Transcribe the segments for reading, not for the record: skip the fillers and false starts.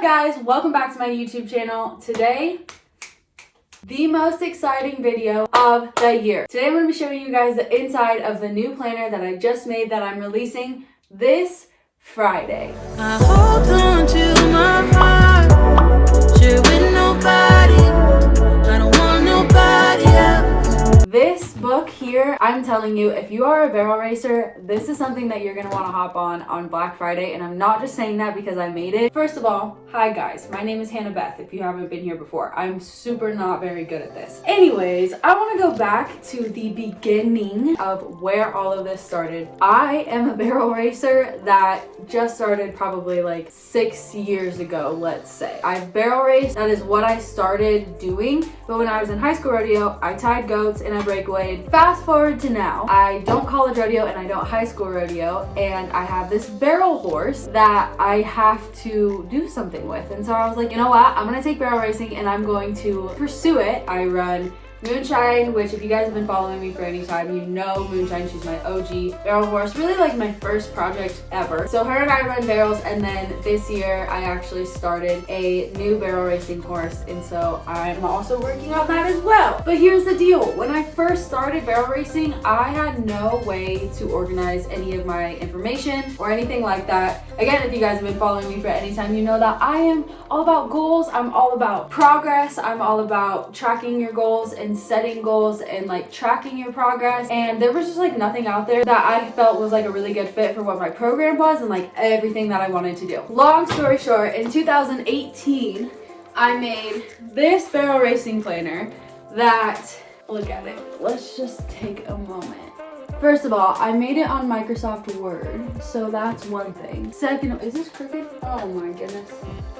guys, welcome back to my YouTube channel. Today, the most exciting video of the year. Today I'm going to be showing you guys the inside of the new planner that I just made that I'm releasing this Friday. I hold on to my heart, share with nobody, I don't want nobody else. This book here, I'm telling you, if you are a barrel racer, this is something that you're going to want to hop on Black Friday, and I'm not just saying that because I made it. First of all, hi guys, my name is Beth, if you haven't been here before. I'm super not very good at this. Anyways, I want to go back to the beginning of where all of this started. I am a barrel racer that just started probably like 6 years ago, let's say. I've barrel raced, that is what I started doing, but when I was in high school rodeo, I tied goats and I breakawayed. Fast forward to now, I don't college rodeo and I don't high school rodeo, and I have this barrel horse that I have to do something with. And so I was like, you know what, I'm gonna take barrel racing and I'm going to pursue it. I run Moonshine, which if you guys have been following me for any time, you know Moonshine. She's my OG barrel horse, really like my first project ever. So her and I run barrels, and then this year I actually started a new barrel racing horse, and so I'm also working on that as well. But here's the deal, when I first started barrel racing, I had no way to organize any of my information or anything like that. Again, if you guys have been following me for any time, you know that I am all about goals, I'm all about progress, I'm all about tracking your goals and setting goals and like tracking your progress, and there was just like nothing out there that I felt was like a really good fit for what my program was and like everything that I wanted to do. Long story short, in 2018 I made this barrel racing planner that, look at it, let's just take a moment. First of all, I made it on Microsoft Word, so that's one thing. Second, is this crooked? Oh my goodness,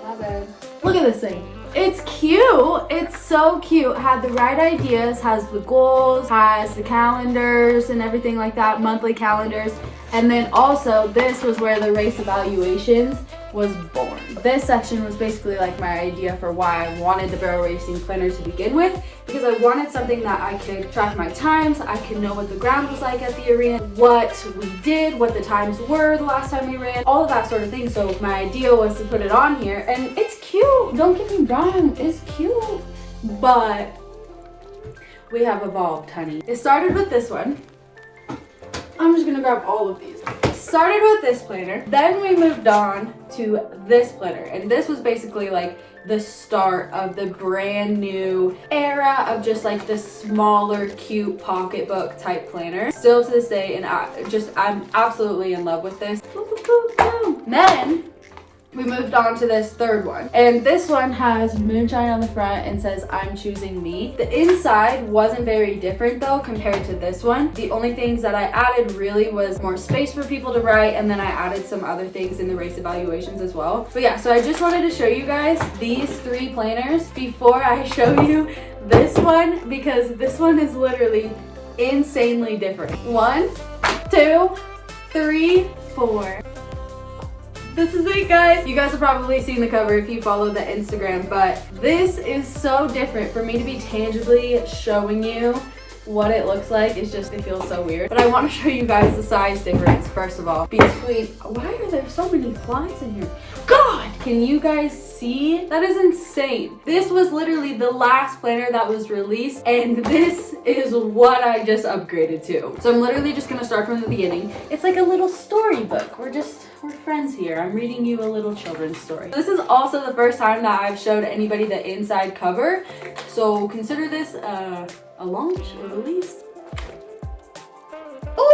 my bad. Look at this thing. It's cute. It's so cute. Had the right ideas, has the goals, has the calendars and everything like that, monthly calendars. And then also, this was where the race evaluations was born. This section was basically like my idea for why I wanted the barrel racing planner to begin with, because I wanted something that I could track my times, I could know what the ground was like at the arena, what we did, what the times were the last time we ran, all of that sort of thing. So my idea was to put it on here, and it's cute, don't get me wrong, it's cute, but we have evolved, honey. It started with this one. I'm just gonna grab all of these. Started with this planner, then we moved on to this planner, and this was basically like the start of the brand new era of just like the smaller, cute pocketbook type planner. Still to this day, and I'm absolutely in love with this. Then we moved on to this third one, and this one has Moonshine on the front and says I'm choosing me. The inside wasn't very different though compared to this one. The only things that I added really was more space for people to write, and then I added some other things in the race evaluations as well. But yeah, so I just wanted to show you guys these three planners before I show you this one, because this one is literally insanely different. 1, 2, 3, 4. This is it, guys. You guys have probably seen the cover if you follow the Instagram, but this is so different. For me to be tangibly showing you what it looks like, it feels so weird. But I want to show you guys the size difference, first of all, between, why are there so many flies in here? God, can you guys see? That is insane. This was literally the last planner that was released, and this is what I just upgraded to. So I'm literally just gonna start from the beginning. It's like a little storybook. We're friends here. I'm reading you a little children's story. This is also the first time that I've showed anybody the inside cover, so consider this a launch, a release. Ooh!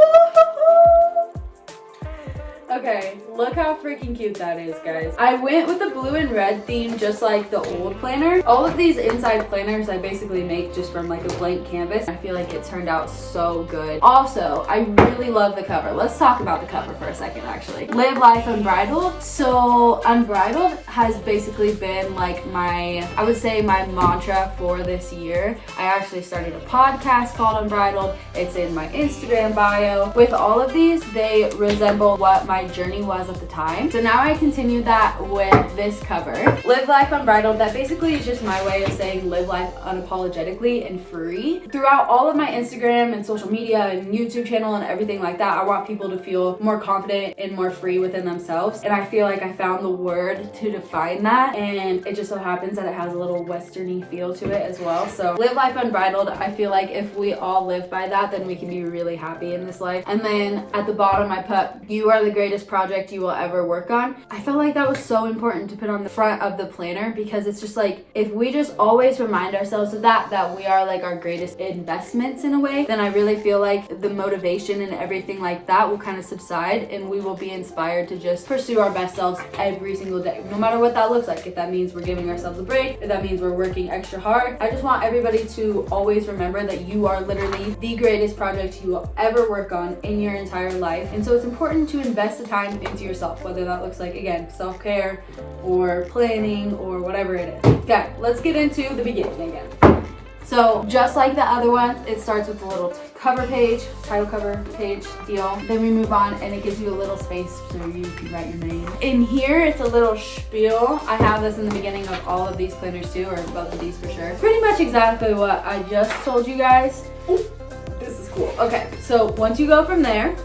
Okay, look how freaking cute that is, guys. I went with the blue and red theme just like the old planner. All of these inside planners I basically make just from like a blank canvas. I feel like it turned out so good. Also, I really love the cover. Let's talk about the cover for a second, actually. Live Life Unbridled. So Unbridled has basically been like I would say my mantra for this year. I actually started a podcast called Unbridled. It's in my Instagram bio. With all of these, they resemble what my journey was at the time. So now I continued that with this cover. Live Life Unbridled. That basically is just my way of saying live life unapologetically and free. Throughout all of my Instagram and social media and YouTube channel and everything like that, I want people to feel more confident and more free within themselves. And I feel like I found the word to define that. And it just so happens that it has a little westerny feel to it as well. So Live Life Unbridled, I feel like if we all live by that, then we can be really happy in this life. And then at the bottom I put, you are the greatest project you will ever work on. I felt like that was so important to put on the front of the planner, because it's just like, if we just always remind ourselves of that we are like our greatest investments in a way, then I really feel like the motivation and everything like that will kind of subside, and we will be inspired to just pursue our best selves every single day, no matter what that looks like. If that means we're giving ourselves a break, if that means we're working extra hard, I just want everybody to always remember that you are literally the greatest project you will ever work on in your entire life. And so it's important to invest the time into yourself, whether that looks like, again, self-care or planning or whatever it is. Okay, let's get into the beginning again. So just like the other ones, it starts with a little cover page, title cover page deal. Then we move on and it gives you a little space so you can write your name. In here, it's a little spiel. I have this in the beginning of all of these planners too, or both of these for sure. Pretty much exactly what I just told you guys. Ooh, this is cool. Okay, so once you go from there,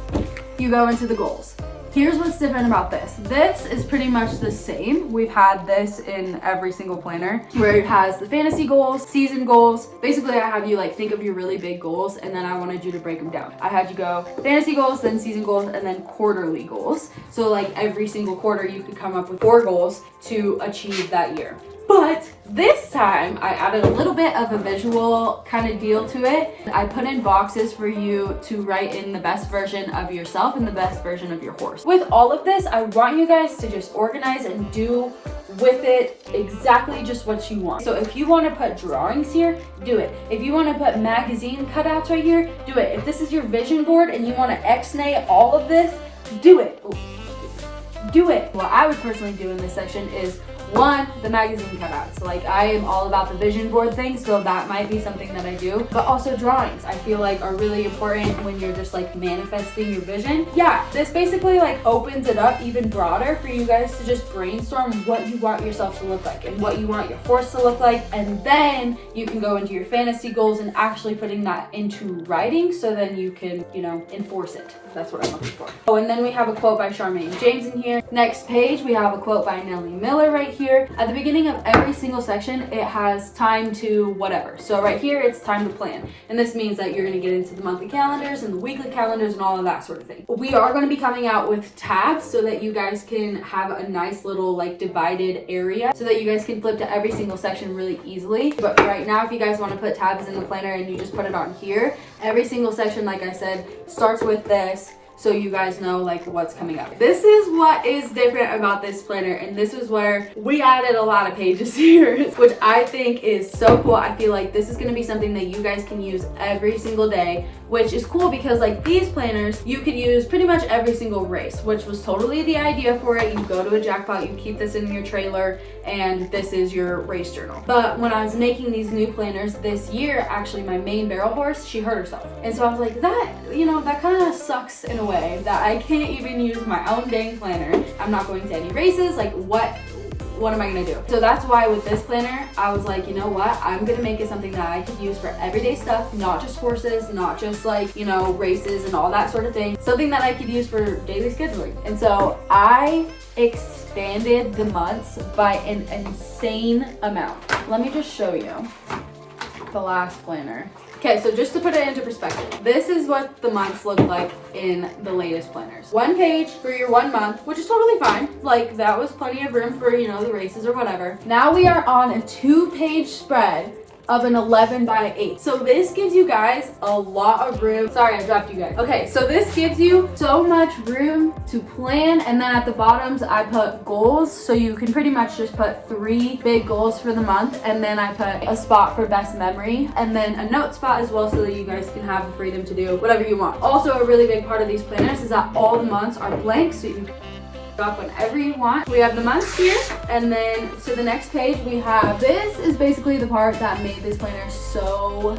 you go into the goals. Here's what's different about this. This is pretty much the same. We've had this in every single planner, where it has the fantasy goals, season goals. Basically, I have you like think of your really big goals, and then I wanted you to break them down. I had you go fantasy goals, then season goals, and then quarterly goals. So like every single quarter, you could come up with 4 goals to achieve that year. But this time I added a little bit of a visual kind of deal to it. I put in boxes for you to write in the best version of yourself and the best version of your horse. With all of this, I want you guys to just organize and do with it exactly just what you want. So if you want to put drawings here, do it. If you want to put magazine cutouts right here, do it. If this is your vision board and you want to X-nay all of this, do it. Do it. What I would personally do in this section is 1, the magazine cutouts. Like, I am all about the vision board thing, so that might be something that I do. But also drawings, I feel like are really important when you're just like manifesting your vision. Yeah, this basically like opens it up even broader for you guys to just brainstorm what you want yourself to look like and what you want your horse to look like. And then you can go into your fantasy goals and actually putting that into writing, so then you can, you know, enforce it. That's what I'm looking for. Oh, and then we have a quote by Charmaine James in here. Next page, we have a quote by Nellie Miller right here. At the beginning of every single section, it has time to whatever. So right here, it's time to plan. And this means that you're gonna get into the monthly calendars and the weekly calendars and all of that sort of thing. We are gonna be coming out with tabs so that you guys can have a nice little like divided area so that you guys can flip to every single section really easily. But right now, if you guys wanna put tabs in the planner and you just put it on here, every single section, like I said, starts with this, so you guys know like what's coming up. This is what is different about this planner, and this is where we added a lot of pages here, which I think is so cool. I feel like this is gonna be something that you guys can use every single day, which is cool because like these planners, you could use pretty much every single race, which was totally the idea for it. You go to a jackpot, you keep this in your trailer, and this is your race journal. But when I was making these new planners this year, actually my main barrel horse, she hurt herself. And so I was like, that, you know, that kind of sucks in a way that I can't even use my own dang planner. I'm not going to any races, like what am I gonna do? So that's why with this planner, I was like, you know what? I'm gonna make it something that I could use for everyday stuff, not just horses, not just like, you know, races and all that sort of thing. Something that I could use for daily scheduling. And so I expanded the months by an insane amount. Let me just show you the last planner. Okay, so just to put it into perspective, this is what the months look like in the latest planners. 1 page for your 1 month, which is totally fine. Like, that was plenty of room for, you know, the races or whatever. Now we are on a 2-page spread of an 11x8. So this gives you guys a lot of room. Sorry, I dropped you guys. Okay, so this gives you so much room to plan. And then at the bottoms, I put goals. So you can pretty much just put 3 big goals for the month. And then I put a spot for best memory and then a note spot as well, so that you guys can have the freedom to do whatever you want. Also, a really big part of these planners is that all the months are blank, so you can drop whenever you want. We have the months here, and then to the next page we have, this is basically the part that made this planner so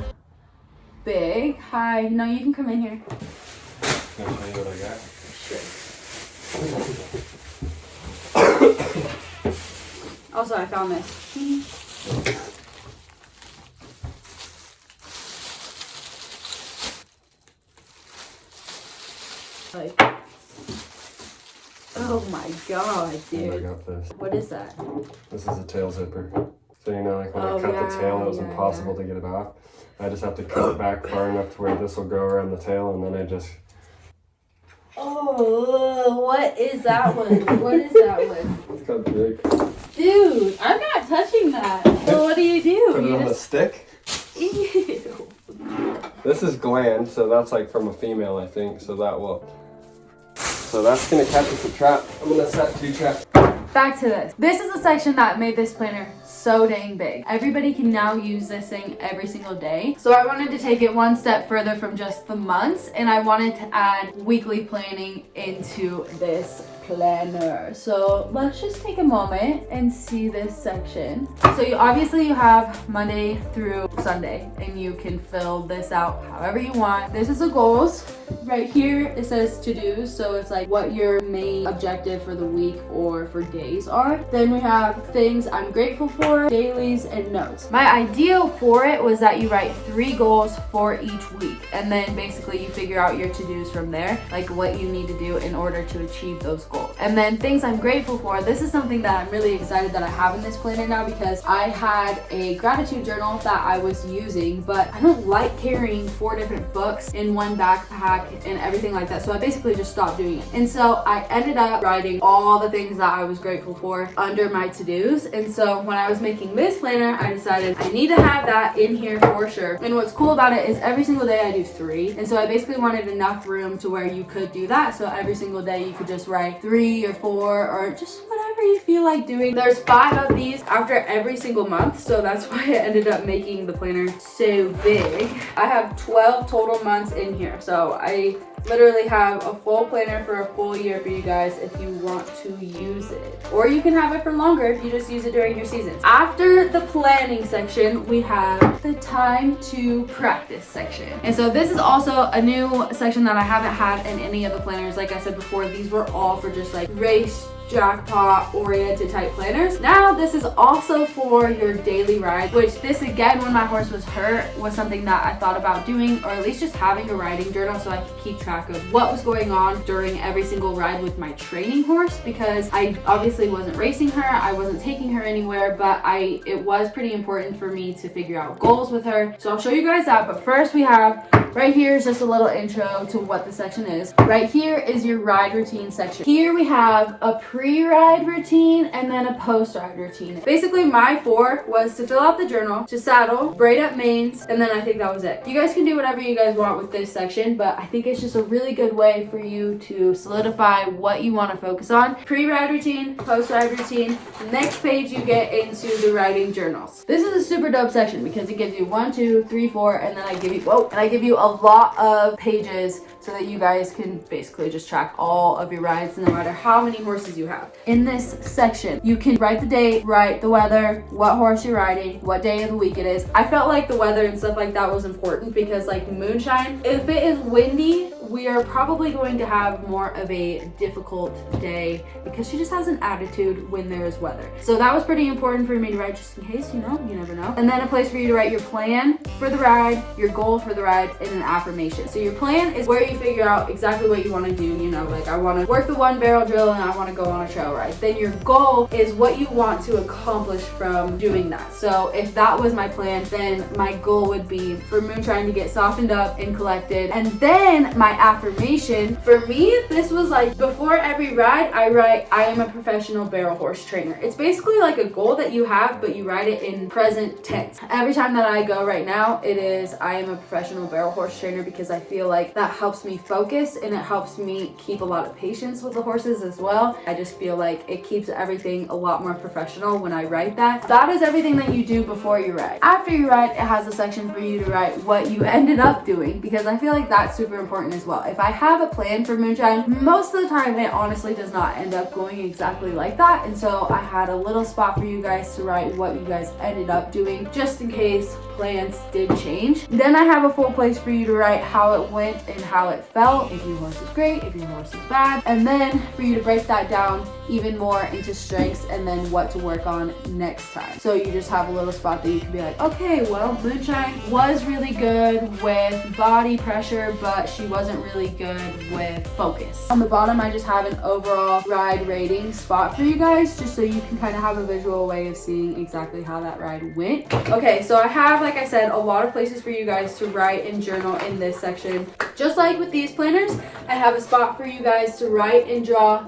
big. Hi, no, you can come in here. Can I tell you what I got? Sure. Also, I found this. Like, oh my god, dude. And I got this. What is that? This is a tail zipper. So you know, like when Oh, I cut yeah, the tail, it was yeah, impossible to get it off. I just have to cut it back far enough to where this will go around the tail, and then I just... Oh, what is that one? What is that one? It's got big. Dude, I'm not touching that. So what do? Put You it on the just... stick. Ew. This is gland, so that's like from a female, I think. So that will... So that's gonna catch us a trap. I'm gonna set 2 traps. Back to this. This is a section that made this planner so dang big. Everybody can now use this thing every single day. So I wanted to take it one step further from just the months, and I wanted to add weekly planning into this planner. So let's just take a moment and see this section. So you obviously have Monday through Sunday, and you can fill this out however you want. This is the goals. Right here it says to do, so it's like what your main objective for the week or for days are. Then we have things I'm grateful for, dailies, and notes. My ideal for it was that you write 3 goals for each week, and then basically you figure out your to-dos from there, like what you need to do in order to achieve those goals. And then things I'm grateful for, this is something that I'm really excited that I have in this planner now, because I had a gratitude journal that I was using, but I don't like carrying 4 different books in one backpack and everything like that, so I basically just stopped doing it. And so I ended up writing all the things that I was grateful for under my to-dos. And so when I was making this planner, I decided I need to have that in here for sure. And what's cool about it is every single day I do 3, and so I basically wanted enough room to where you could do that, so every single day you could just write 3 or 4 or just whatever you feel like doing. There's 5 of these after every single month, so that's why I ended up making the planner so big. I have 12 total months in here, so I literally have a full planner for a full year for you guys if you want to use it. Or you can have it for longer if you just use it during your seasons. After the planning section, we have the time to practice section. And so this is also a new section that I haven't had in any of the planners. Like I said before, these were all for just like race jackpot oriented type planners. Now this is also for your daily ride, which this again, when my horse was hurt, was something that I thought about doing, or at least just having a riding journal so I could keep track of what was going on during every single ride with my training horse, because I obviously wasn't racing her, I wasn't taking her anywhere, but it was pretty important for me to figure out goals with her. So I'll show you guys that, but first we have right here is just a little intro to what the section is. Right here is your ride routine section. Here we have a pre-ride routine and then a post-ride routine. Basically my 4 was to fill out the journal, to saddle, braid up manes, and then I think that was it. You guys can do whatever you guys want with this section, but I think it's just a really good way for you to solidify what you want to focus on. Pre-ride routine, post-ride routine. Next page you get into the riding journals. This is a super dope section because it gives you 1, 2, 3, 4, and then I give you a lot of pages so that you guys can basically just track all of your rides no matter how many horses you have. In this section, you can write the date, write the weather, what horse you're riding, what day of the week it is. I felt like the weather and stuff like that was important because like moonshine, if it is windy, we are probably going to have more of a difficult day because she just has an attitude when there is weather. So that was pretty important for me to write just in case, you know, you never know. And then a place for you to write your plan for the ride, your goal for the ride, and an affirmation. So your plan is where you figure out exactly what you want to do. You know, like I want to work the 1 barrel drill and I want to go on a trail ride. Then your goal is what you want to accomplish from doing that. So if that was my plan, then my goal would be for moonshine to get softened up and collected. And then my affirmation, for me, this was like before every ride, I write, I am a professional barrel horse trainer. It's basically like a goal that you have, but you write it in present tense. Every time that I go right now, it is, I am a professional barrel horse trainer, because I feel like that helps me focus and it helps me keep a lot of patience with the horses as well. I just feel like it keeps everything a lot more professional when I write that. That is everything that you do before you ride. After you ride, it has a section for you to write what you ended up doing, because I feel like that's super important as well. If I have a plan for moonshine, most of the time it honestly does not end up going exactly like that. And so I had a little spot for you guys to write what you guys ended up doing, just in case plans did change. Then I have a full place for you to write how it went and how it felt, if your horse is great, if your horse is bad, and then for you to break that down even more into strengths and then what to work on next time. So you just have a little spot that you can be like, okay, well, moonshine was really good with body pressure, but she wasn't really good with focus. On the bottom, I just have an overall ride rating spot for you guys, just so you can kind of have a visual way of seeing exactly how that ride went. Okay, so I have, like I said, a lot of places for you guys to write and journal in this section. Just like with these planners, I have a spot for you guys to write and draw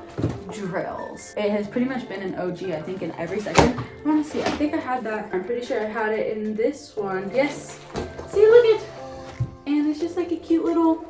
drills. It has pretty much been an OG, I think, in every section. I want to see, I think I had that. I'm pretty sure I had it in this one. Yes. See, look at, and it's just like a cute little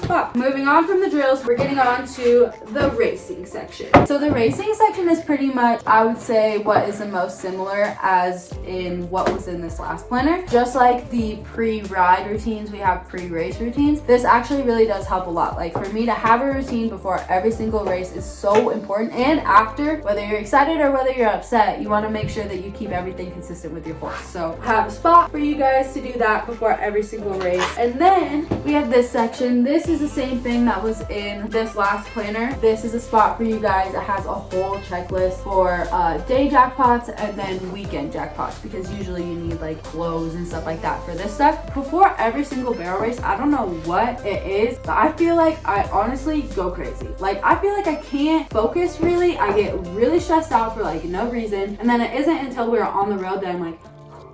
spot. Moving on from the drills, we're getting on to the racing section. So the racing section is pretty much, I would say, what is the most similar as in what was in this last planner. Just like the pre-ride routines, we have pre-race routines. This actually really does help a lot. Like for me to have a routine before every single race is so important, and after, whether you're excited or whether you're upset, you want to make sure that you keep everything consistent with your horse. So I have a spot for you guys to do that before every single race. And then we have this section. This is the same thing that was in this last planner. This is a spot for you guys that has a whole checklist for day jackpots and then weekend jackpots, because usually you need like clothes and stuff like that for this stuff. Before every single barrel race, I don't know what it is, but I feel like I honestly go crazy. Like I feel like I can't focus really. I get really stressed out for like no reason. And then it isn't until we're on the road that I'm like,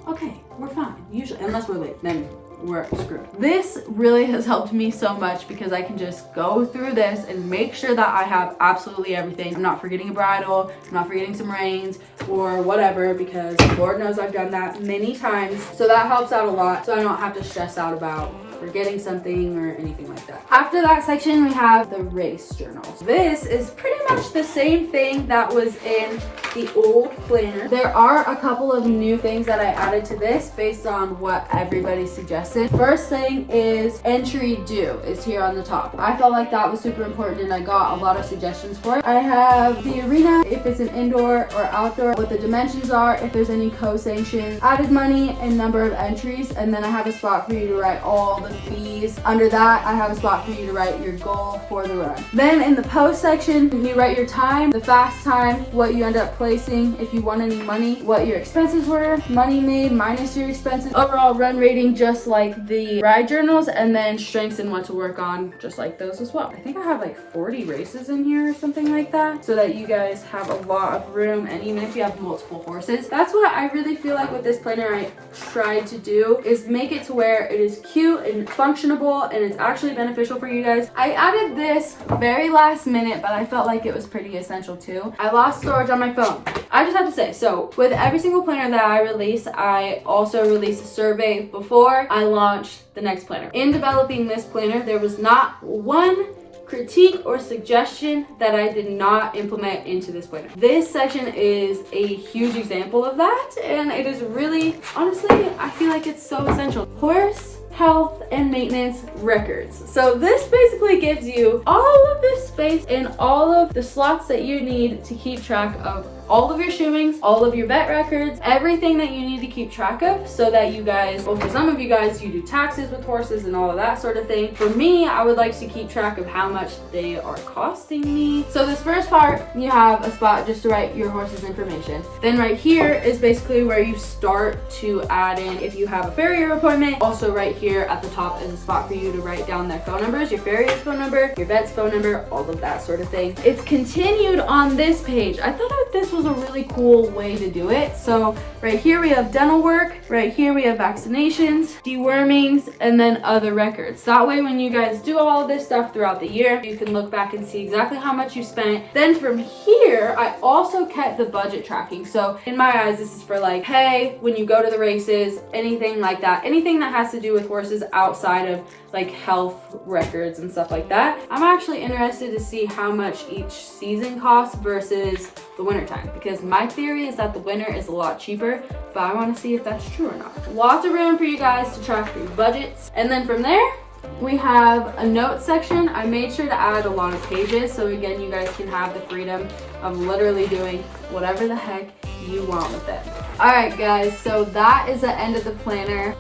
okay, we're fine. Usually, unless we're late, then we're screwed. This really has helped me so much because I can just go through this and make sure that I have absolutely everything. I'm not forgetting a bridle, I'm not forgetting some reins or whatever, because Lord knows I've done that many times. So that helps out a lot, so I don't have to stress out about forgetting something or anything like that. After that section, we have the race journals. This is pretty much the same thing that was in the old planner. There are a couple of new things that I added to this based on what everybody suggested. First thing is entry due is here on the top. I felt like that was super important and I got a lot of suggestions for it. I have the arena, if it's an indoor or outdoor, what the dimensions are, if there's any co-sanctions, added money and number of entries, and then I have a spot for you to write all the fees. Under that, I have a spot for you to write your goal for the run. Then in the post section, you write your time, the fast time, what you end up placing, if you won any money, what your expenses were, money made minus your expenses, overall run rating just like the ride journals, and then strengths and what to work on just like those as well. I think I have like 40 races in here or something like that, so that you guys have a lot of room. And even if you have multiple horses, that's what I really feel like with this planner I tried to do, is make it to where it is cute and functionable and it's actually beneficial for you guys. I added this very last minute, but I felt like it was pretty essential too. I lost storage on my phone. I just have to say, so with every single planner that I release, I also release a survey before I launch the next planner. In developing this planner, there was not one critique or suggestion that I did not implement into this planner. This section is a huge example of that, and it is really, honestly, I feel like it's so essential. Horse health and maintenance records. So this basically gives you all of this space and all of the slots that you need to keep track of all of your shoeings, all of your vet records, everything that you need to keep track of, so that you guys, well, for some of you guys, you do taxes with horses and all of that sort of thing. For me, I would like to keep track of how much they are costing me. So this first part, you have a spot just to write your horse's information. Then right here is basically where you start to add in if you have a farrier appointment. Also right here at the top is a spot for you to write down their phone numbers, your farrier's phone number, your vet's phone number, all of that sort of thing. It's continued on this page. I thought that this was a really cool way to do it. So right here we have dental work, right here we have vaccinations, dewormings, and then other records. That way when you guys do all of this stuff throughout the year, you can look back and see exactly how much you spent. Then from here, I also kept the budget tracking. So in my eyes, this is for like, hey, when you go to the races, anything like that, anything that has to do with horses outside of like health records and stuff like that. I'm actually interested to see how much each season costs versus the winter time, because my theory is that the winter is a lot cheaper, but I want to see if that's true or not. Lots of room for you guys to track your budgets. And then from there, We have a notes section. I made sure to add a lot of pages, so again, you guys can have the freedom of literally doing whatever the heck you want with it. Alright guys, so that is the end of the planner.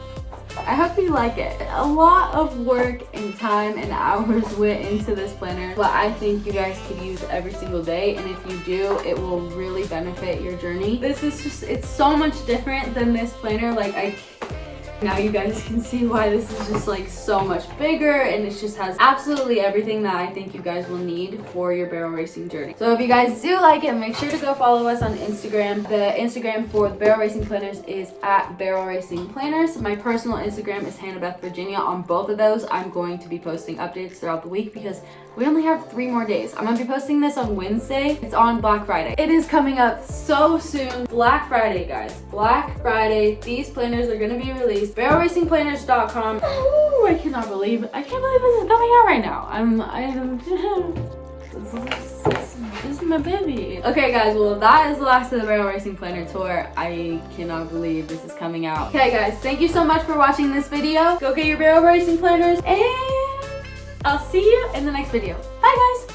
I hope you like it. A lot of work and time and hours went into this planner, but I think you guys could use every single day, and if you do, it will really benefit your journey. This is just, it's so much different than this planner. Like, now you guys can see why this is just like so much bigger, and it just has absolutely everything that I think you guys will need for your barrel racing journey. So if you guys do like it, make sure to go follow us on Instagram. The Instagram for the barrel racing planners is at barrel racing planners. My personal Instagram is Hannah Beth Virginia. On both of those, I'm going to be posting updates throughout the week because we only have 3 more days. I'm gonna be posting this on Wednesday. It's on Black Friday. It is coming up so soon. Black Friday, guys. Black Friday. These planners are gonna be released. BarrelRacingPlanners.com. Ooh, I cannot believe it. I can't believe this is coming out right now. This is my baby. Okay guys, well that is the last of the Barrel Racing Planner tour. I cannot believe this is coming out. Okay guys, thank you so much for watching this video. Go get your Barrel Racing Planners, and I'll see you in the next video. Bye guys!